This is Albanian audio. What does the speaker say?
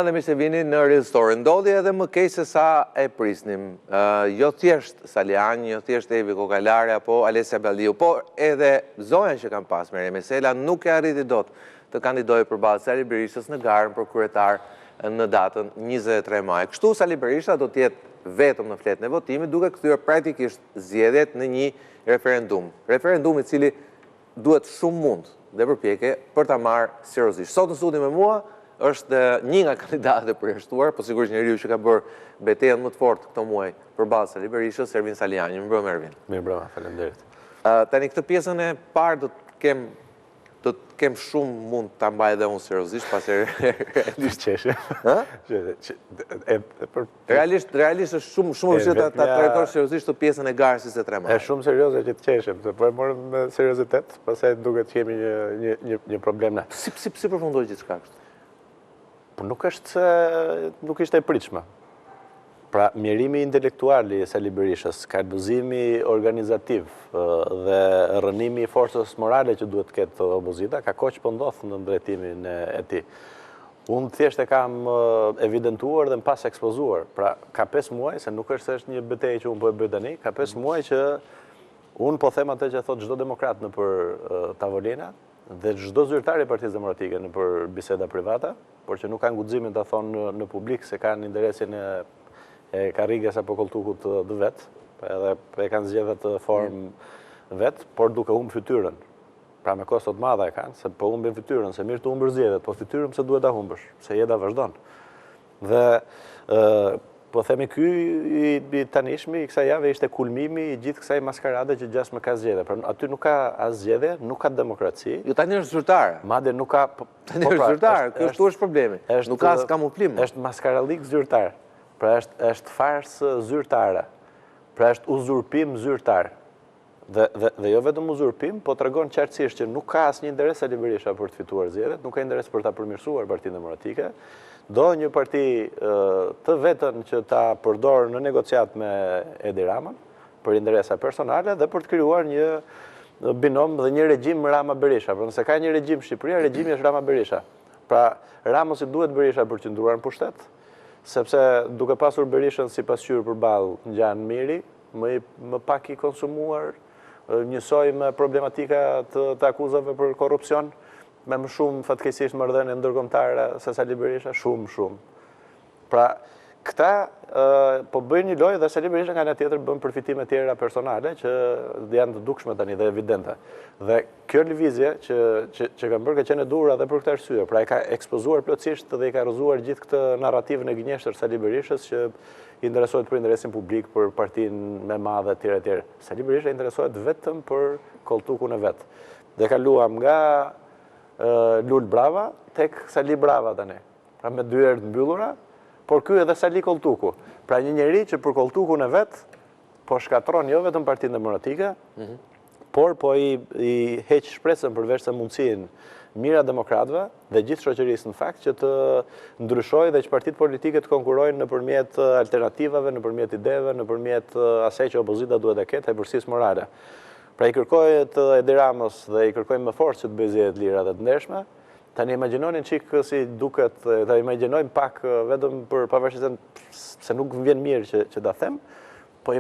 Dhe mirë se vini në Real Story. Ndodhi edhe më keq se sa e prisnim. Jo thjesht Saliani, jo thjesht Evi Kokalare apo Alessia Belliu, por edhe zonja që kam pas Meria Mesela nuk e arriti dot të kandidojë përballë Sali Berishës në garën për kryetar në datën 23 maj. Kështu Sali Berisha do të jetë vetëm në fletën e votimit, duke kthyer praktikisht zgjedhjet në një referendum. Referendum i cili duhet shumë mund dhe përpjekje për ta marrë seriozisht. Sot në studio me mua është një nga kandidatët e përjashtuar, po sigurisht njeriu që ka bërë betejën më të fortë këto muaj përballë Sali Berishës, Ervin Saliani. Mirëmbrëma Ervin. Mirëmbrëma, faleminderit. Tani këtë pjesën e parë do të kem shumë mund ta mbaj edhe unë seriozisht, pasi realisht çeshe. Realisht është shumë vështirë ta trajtosh seriozisht këtë pjesën e garës 23 maj. Është shumë serioze që të qeshem, po e morëm me seriozitet, pastaj duket që kemi një problem ne. Si përfundoi gjithçka kështu? Po nuk ishte e pritshme. Pra, mjerimi intelektual i Sali Berishës, kalbëzimi organizativ dhe rënimi i forcës morale që duhet të ketë opozita, ka kohë që po ndodh në drejtimin e tij. Unë thjesht e kam evidentuar dhe më pas ekspozuar. Pra, ka 5 muaj, se nuk është se është një betejë që unë po e bëj tani, ka 5 muaj që unë po them atë që thot çdo demokrat nëpër tavolina dhe çdo zyrtar i Partisë Demokratike nëpër biseda private, por që nuk kanë guximin ta thonë në publik se kanë interesin e karrigës apo koltukut të vet, edhe e kanë zgjedhur të formë vet, por duke humbur fytyrën. Pra me kosto të madha e kanë, se po humbin fytyrën, se mirë të humbër zgjedhjet, po fytyrën pse duhet ta humbësh, se jeta vazhdon. Dhe po themi ky i tanishmi i kësaj jave ishte kulmimi i gjithë kësaj maskarade që gjasmë ka zgjedhje. Pra aty nuk ka as zgjedhje, nuk ka demokraci. Jo tani është zyrtare. Madje nuk ka tani është zyrtare, këtu është problemi. Nuk ka as kamuflim. Është maskarallik zyrtar. Pra është farsë zyrtare. Pra është uzurpim zyrtar. Dhe jo vetëm uzurpim, po tregon qartësisht që nuk ka asnjë interes Sali Berisha për të fituar zgjedhjet, nuk ka interes për ta përmirësuar Partinë Demokratike. Do një parti të vetën që ta përdorë në negociat me Edi Ramën për interesa personale dhe për të krijuar një binom dhe një regjim Rama-Berisha. Pra nëse ka një regjim Shqipëria, regjimi është Rama-Berisha. Pra Ramës i duhet Berisha për të qëndruar në pushtet, sepse duke pasur Berishën si pasqyrë përballë ngjan Miri, më pak i konsumuar, njësoj me problematika të akuzave për korrupsion, me më shumë fatkeqësisht marrëdhënie ndërkombëtare se Sali Berisha, shumë. Pra, këta po bëjnë një lojë dhe Sali Berisha nga ana tjetër bën përfitime tjera personale që janë të dukshme tani dhe evidente. Dhe kjo lëvizje që kanë bërë ka qenë e duhur edhe për këtë arsye. Pra e ka ekspozuar plotësisht dhe i ka rrëzuar gjithë këtë narrativën e gënjeshtër Sali Berishës që interesohet për interesin publik, për partinë më madhe etj. Sali Berisha interesohet vetëm për koltukun e vet. Dhe kaluam nga Lul Brava tek Sali Brava tani. Pra me 2 herë të mbyllura, por ky edhe Sali Koltuku. Pra një njeri që për koltukun e vet po shkatron jo vetëm Partinë Demokratike, por po i heq shpresën përveç se mundësinë mira demokratëve dhe gjithë shoqërisë në fakt që të ndryshojë dhe që partitë politike të konkurrojnë nëpërmjet alternativave, nëpërmjet ideve, nëpërmjet asaj që opozita duhet të ketë, hapërsisë morale. Pra i kërkohet Edi Ramës dhe i kërkojmë me forcë që të bëjë zgjedhje të lira dhe të ndershme. Tani imagjinonin çik si duket, ta imagjinojmë pak vetëm për pavarësisht se nuk më vjen mirë që ta them, po